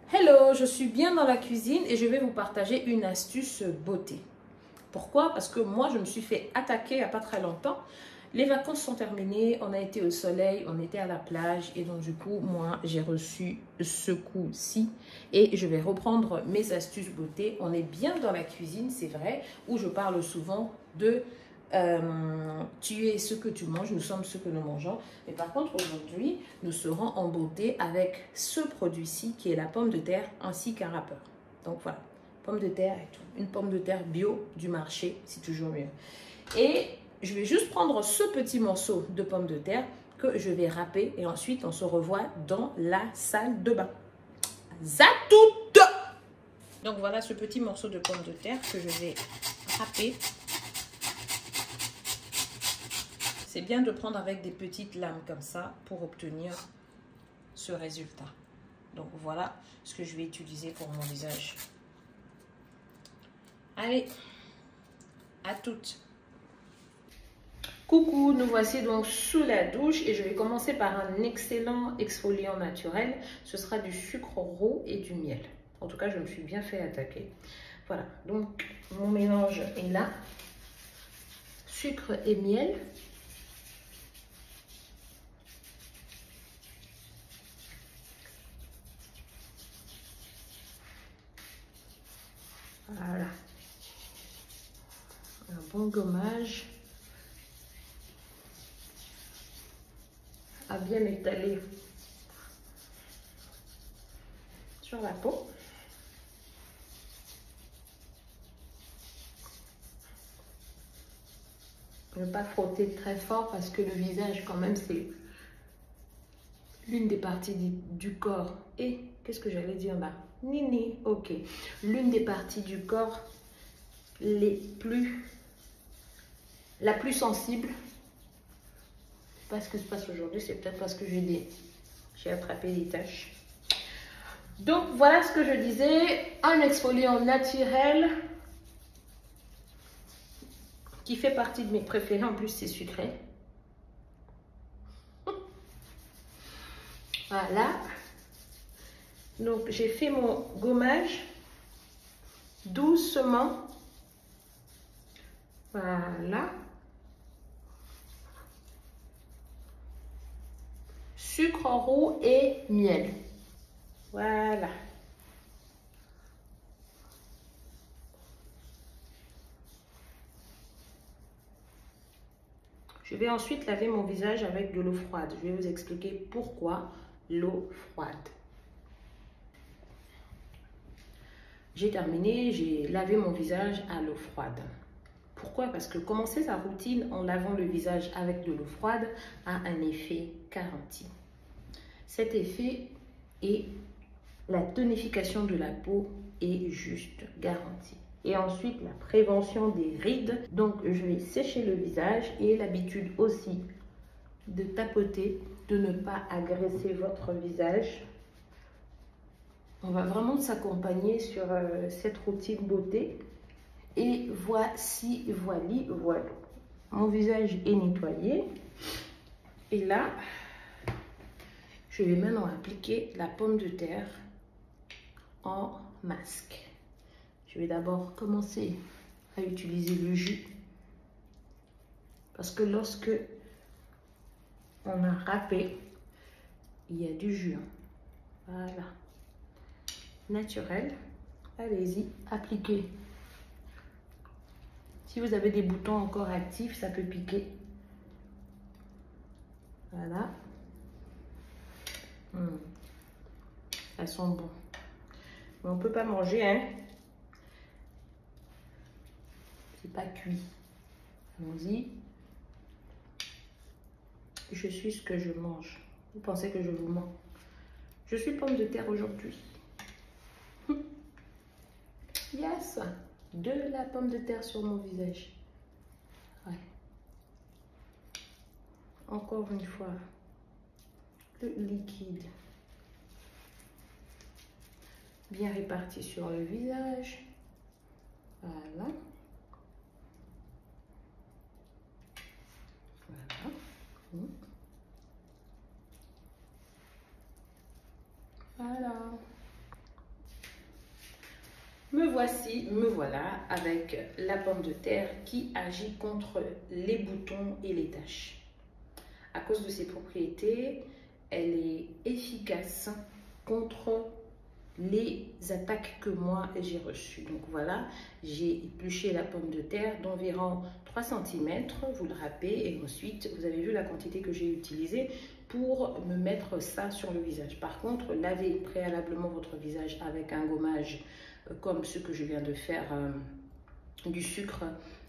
Hello, je suis bien dans la cuisine et je vais vous partager une astuce beauté. Pourquoi? Parce que moi, je me suis fait attaquer il n'y a pas très longtemps. Les vacances sont terminées, on a été au soleil, on était à la plage et donc du coup, moi, j'ai reçu ce coup-ci et je vais reprendre mes astuces beauté. On est bien dans la cuisine, c'est vrai, où je parle souvent de tu es ce que tu manges, nous sommes ce que nous mangeons. Mais par contre, aujourd'hui, nous serons en beauté avec ce produit-ci qui est la pomme de terre ainsi qu'un râpeur. Donc voilà, pomme de terre et tout. Une pomme de terre bio du marché, c'est toujours mieux. Et je vais juste prendre ce petit morceau de pomme de terre que je vais râper et ensuite on se revoit dans la salle de bain. Zatoute! Donc voilà ce petit morceau de pomme de terre que je vais râper. C'est bien de prendre avec des petites lames comme ça pour obtenir ce résultat. Donc voilà ce que je vais utiliser pour mon visage. Allez, à toutes. Coucou, nous voici donc sous la douche et je vais commencer par un excellent exfoliant naturel. Ce sera du sucre roux et du miel. En tout cas, je me suis bien fait attaquer. Voilà, donc mon mélange est là. Sucre et miel. Voilà. Un bon gommage. À bien étaler sur la peau. Ne pas frotter très fort parce que le visage quand même c'est l'une des parties du corps. Et qu'est-ce que j'allais dire là? Nini, ok. L'une des parties du corps la plus sensible. Je sais pas ce qui se passe aujourd'hui, c'est peut-être parce que j'ai attrapé des taches. Donc voilà ce que je disais, un exfoliant naturel qui fait partie de mes préférés, en plus c'est sucré. Voilà. Donc j'ai fait mon gommage doucement. Voilà. Sucre roux et miel. Voilà. Je vais ensuite laver mon visage avec de l'eau froide. Je vais vous expliquer pourquoi l'eau froide. J'ai terminé, j'ai lavé mon visage à l'eau froide. Pourquoi? Parce que commencer sa routine en lavant le visage avec de l'eau froide a un effet garanti. Cet effet est la tonification de la peau est juste garantie. Et ensuite, la prévention des rides. Donc, je vais sécher le visage et l'habitude aussi de tapoter, de ne pas agresser votre visage. On va vraiment s'accompagner sur cette routine beauté. Et voici, voilà. Mon visage est nettoyé. Et là, je vais maintenant appliquer la pomme de terre en masque. Je vais d'abord commencer à utiliser le jus. Parce que lorsque on a râpé, il y a du jus. Voilà. Naturel. Allez-y, appliquez. Si vous avez des boutons encore actifs, ça peut piquer. Voilà. Elles sont bonnes. Mais on ne peut pas manger, hein. C'est pas cuit. Allons-y. Je suis ce que je mange. Vous pensez que je vous mens? Je suis pomme de terre aujourd'hui. Yes! De la pomme de terre sur mon visage. Ouais. Encore une fois, le liquide bien réparti sur le visage. Voilà. Voilà. Voilà. me voilà avec la pomme de terre qui agit contre les boutons et les taches. À cause de ses propriétés, elle est efficace contre les attaques que moi j'ai reçues. Donc voilà, j'ai épluché la pomme de terre d'environ 3 cm, vous le râpez et ensuite vous avez vu la quantité que j'ai utilisée pour me mettre ça sur le visage. Par contre, lavez préalablement votre visage avec un gommage comme ce que je viens de faire, du sucre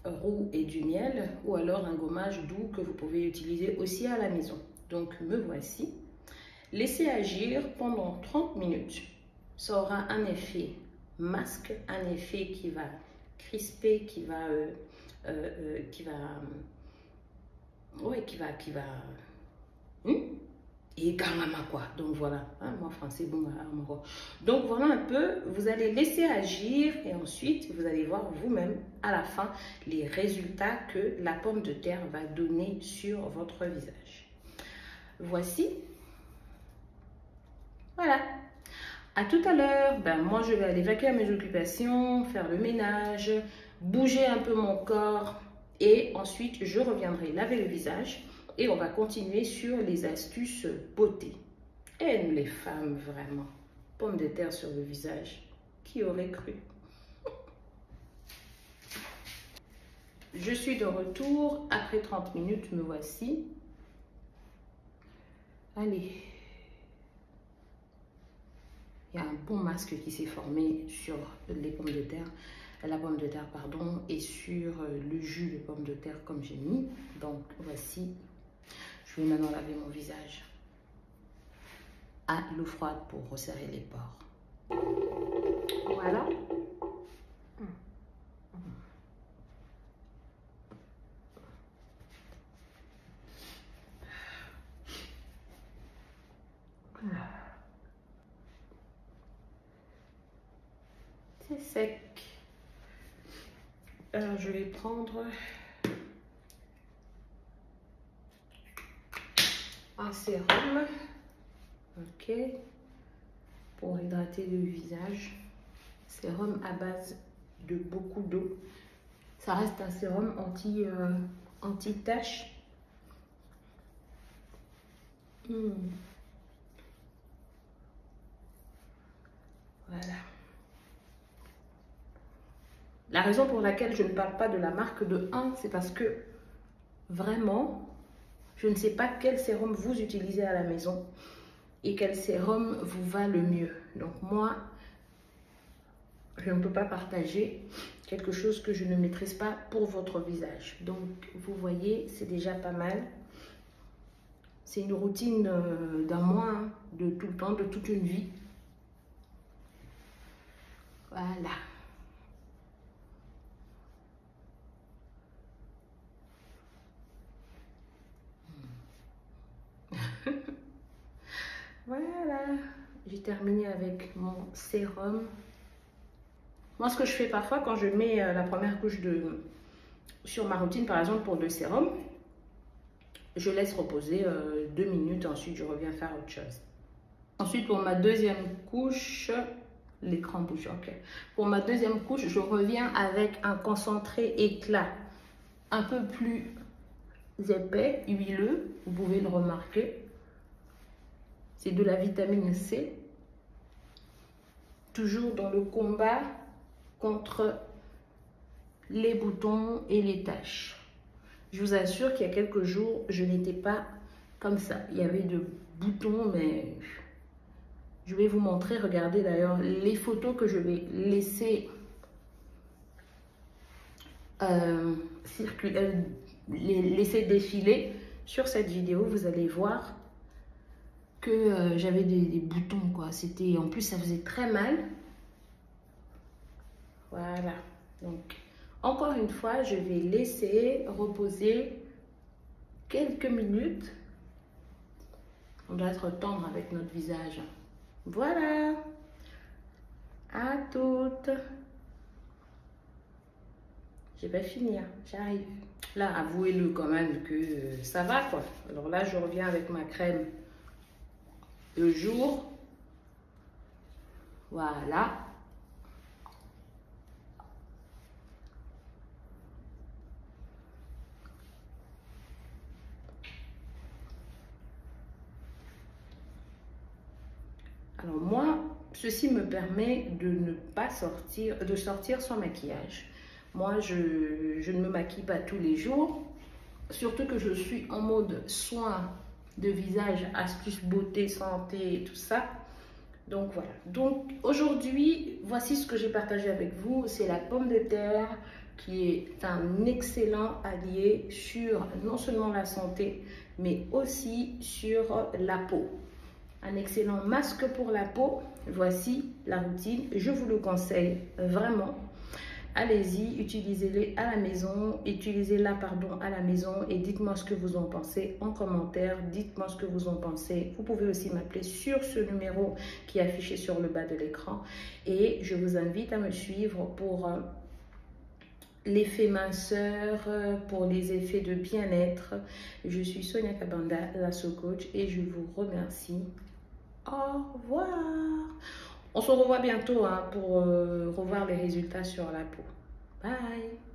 roux et du miel, ou alors un gommage doux que vous pouvez utiliser aussi à la maison. Donc me voici. Laissez agir pendant 30 minutes. Ça aura un effet masque, un effet qui va crisper, qui va et carrément quoi. Donc voilà, hein, moi français, bon, donc voilà un peu, vous allez laisser agir et ensuite vous allez voir vous-même à la fin les résultats que la pomme de terre va donner sur votre visage. Voici. Voilà. À tout à l'heure. Ben, moi, je vais aller vaquer à mes occupations, faire le ménage, bouger un peu mon corps et ensuite je reviendrai laver le visage et on va continuer sur les astuces beauté. Et nous les femmes, vraiment. Pomme de terre sur le visage. Qui aurait cru? Je suis de retour après 30 minutes, me voici. Allez. Il y a un bon masque qui s'est formé sur les pommes de terre, la pomme de terre, pardon, et sur le jus de pomme de terre comme j'ai mis. Donc voici, je vais maintenant laver mon visage à l'eau froide pour resserrer les pores. Voilà. C'est sec. Alors je vais prendre un sérum, ok, pour hydrater le visage. Sérum à base de beaucoup d'eau. Ça reste un sérum anti-tache. Voilà. La raison pour laquelle je ne parle pas de la marque de 1, c'est parce que vraiment, je ne sais pas quel sérum vous utilisez à la maison et quel sérum vous va le mieux. Donc moi, je ne peux pas partager quelque chose que je ne maîtrise pas pour votre visage. Donc vous voyez, c'est déjà pas mal. C'est une routine d'un mois, hein, de tout le temps, de toute une vie. Voilà. Voilà, j'ai terminé avec mon sérum. Moi, ce que je fais parfois quand je mets la première couche sur ma routine, par exemple pour le sérum, je laisse reposer 2 minutes, ensuite je reviens faire autre chose. Ensuite, pour ma deuxième couche, l'écran bouge, ok. Pour ma deuxième couche, je reviens avec un concentré éclat un peu plus épais, huileux, vous pouvez le remarquer. C'est de la vitamine C, toujours dans le combat contre les boutons et les taches. Je vous assure qu'il y a quelques jours, je n'étais pas comme ça. Il y avait de boutons, mais je vais vous montrer. Regardez d'ailleurs les photos que je vais laisser laisser défiler sur cette vidéo. Vous allez voir que j'avais des boutons, quoi. C'était, en plus, ça faisait très mal. Voilà. Donc, encore une fois, je vais laisser reposer quelques minutes. On doit être tendre avec notre visage. Voilà. À toutes. J'ai pas fini, hein. J'arrive. Là, avouez-le quand même que ça va, quoi. Alors là, je reviens avec ma crème le jour. Voilà. Alors moi, ceci me permet de ne pas sortir sans maquillage. Moi, je ne me maquille pas tous les jours, surtout que je suis en mode soin de visage, astuces beauté, santé et tout ça. Donc voilà. Donc aujourd'hui, voici ce que j'ai partagé avec vous. C'est la pomme de terre qui est un excellent allié sur non seulement la santé, mais aussi sur la peau. Un excellent masque pour la peau. Voici la routine. Je vous le conseille vraiment. Allez-y, utilisez-les à la maison, à la maison et dites-moi ce que vous en pensez en commentaire. Dites-moi ce que vous en pensez. Vous pouvez aussi m'appeler sur ce numéro qui est affiché sur le bas de l'écran. Et je vous invite à me suivre pour l'effet minceur, pour les effets de bien-être. Je suis Sonia Kabanda, la So Coach, et je vous remercie. Au revoir. On se revoit bientôt pour revoir les résultats sur la peau. Bye.